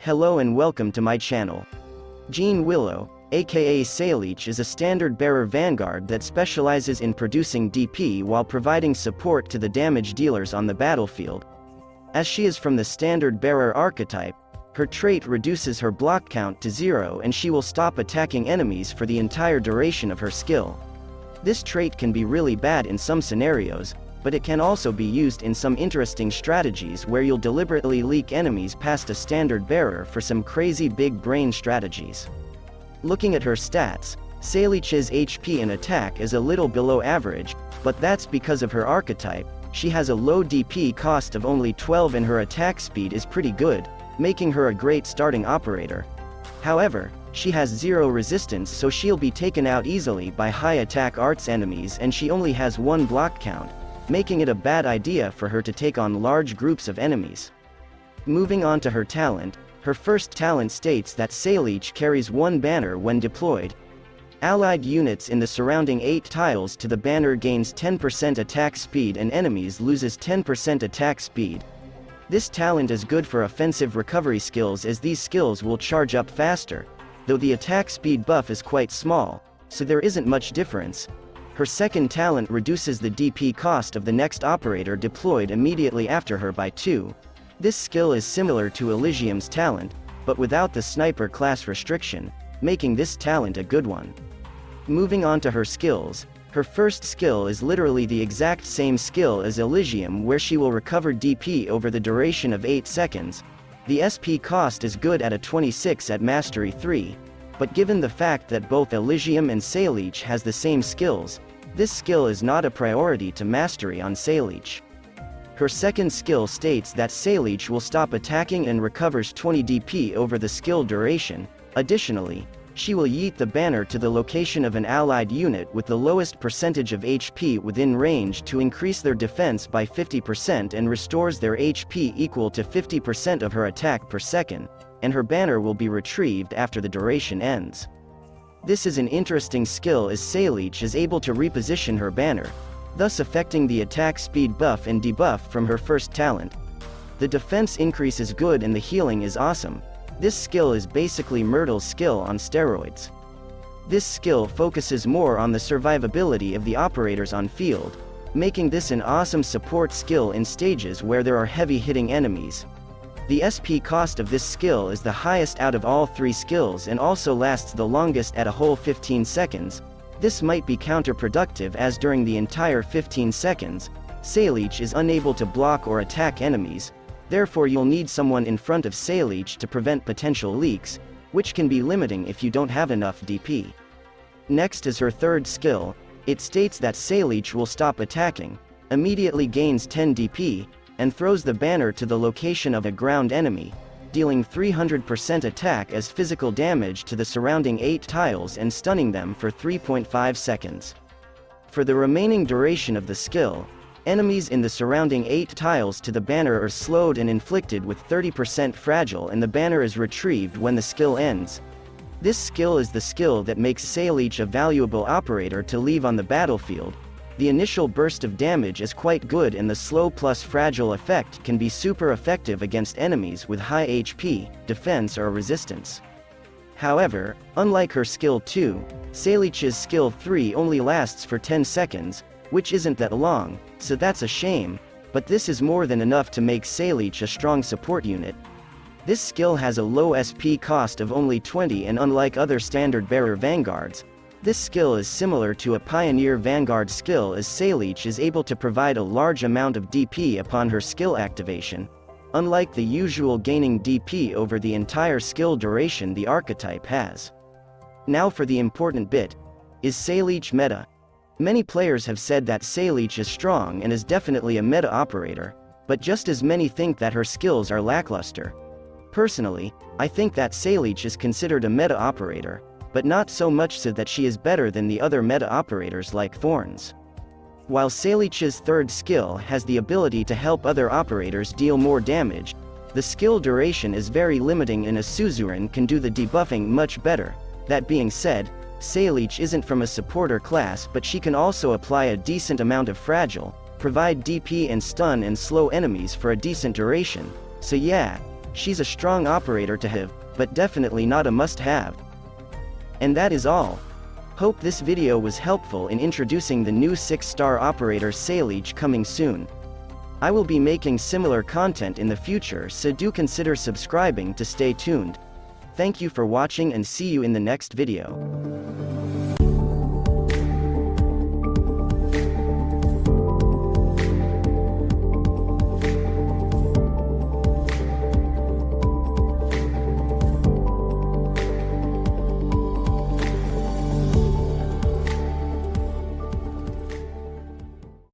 Hello and welcome to my channel. Jean Willow, aka Saileach, is a standard bearer vanguard that specializes in producing DP while providing support to the damage dealers on the battlefield. As she is from the standard bearer archetype, her trait reduces her block count to 0 and she will stop attacking enemies for the entire duration of her skill. This trait can be really bad in some scenarios, but it can also be used in some interesting strategies where you'll deliberately leak enemies past a standard bearer for some crazy big brain strategies. Looking at her stats, Saileach's HP and attack is a little below average, but that's because of her archetype. She has a low DP cost of only 12 and her attack speed is pretty good, making her a great starting operator. However, she has 0 resistance, so she'll be taken out easily by high attack arts enemies, and she only has 1 block count, making it a bad idea for her to take on large groups of enemies. Moving on to her talent, her first talent states that Saileach carries 1 banner when deployed. Allied units in the surrounding 8 tiles to the banner gains 10% attack speed and enemies loses 10% attack speed. This talent is good for offensive recovery skills as these skills will charge up faster, though the attack speed buff is quite small, so there isn't much difference. Her second talent reduces the DP cost of the next operator deployed immediately after her by 2. This skill is similar to Elysium's talent, but without the sniper class restriction, making this talent a good one. Moving on to her skills, her first skill is literally the exact same skill as Elysium, where she will recover DP over the duration of 8 seconds. The SP cost is good at a 26 at Mastery 3. But given the fact that both Elysium and Saileach has the same skills, this skill is not a priority to mastery on Saileach. Her second skill states that Saileach will stop attacking and recovers 20 DP over the skill duration. Additionally, she will yeet the banner to the location of an allied unit with the lowest percentage of HP within range to increase their defense by 50% and restores their HP equal to 50% of her attack per second, and her banner will be retrieved after the duration ends. This is an interesting skill as Saileach is able to reposition her banner, thus affecting the attack speed buff and debuff from her first talent. The defense increase is good and the healing is awesome. This skill is basically Myrtle's skill on steroids. This skill focuses more on the survivability of the operators on field, making this an awesome support skill in stages where there are heavy-hitting enemies. The SP cost of this skill is the highest out of all 3 skills and also lasts the longest at a whole 15 seconds. This might be counterproductive as during the entire 15 seconds, Saileach is unable to block or attack enemies, therefore you'll need someone in front of Saileach to prevent potential leaks, which can be limiting if you don't have enough DP. Next is her third skill. It states that Saileach will stop attacking, immediately gains 10 DP, and throws the banner to the location of a ground enemy, dealing 300% attack as physical damage to the surrounding 8 tiles and stunning them for 3.5 seconds. For the remaining duration of the skill, enemies in the surrounding 8 tiles to the banner are slowed and inflicted with 30% fragile and the banner is retrieved when the skill ends. This skill is the skill that makes Saileach a valuable operator to leave on the battlefield. The initial burst of damage is quite good and the slow plus fragile effect can be super effective against enemies with high HP, defense or resistance. However, unlike her skill 2, Saileach's skill 3 only lasts for 10 seconds, which isn't that long, so that's a shame, but this is more than enough to make Saileach a strong support unit. This skill has a low SP cost of only 20 and unlike other standard bearer vanguards, this skill is similar to a Pioneer Vanguard skill as Saileach is able to provide a large amount of DP upon her skill activation, unlike the usual gaining DP over the entire skill duration the archetype has. Now for the important bit. Is Saileach meta? Many players have said that Saileach is strong and is definitely a meta operator, but just as many think that her skills are lackluster. Personally, I think that Saileach is considered a meta operator, but not so much so that she is better than the other meta operators like Thorns. While Saileach's third skill has the ability to help other operators deal more damage, the skill duration is very limiting and a suzerain can do the debuffing much better. That being said, Saileach isn't from a supporter class, but she can also apply a decent amount of fragile, provide DP and stun and slow enemies for a decent duration, so yeah, She's a strong operator to have, but definitely not a must-have. And that is all. Hope this video was helpful in introducing the new 6-star operator Saileach coming soon. I will be making similar content in the future, so do consider subscribing to stay tuned. Thank you for watching and see you in the next video.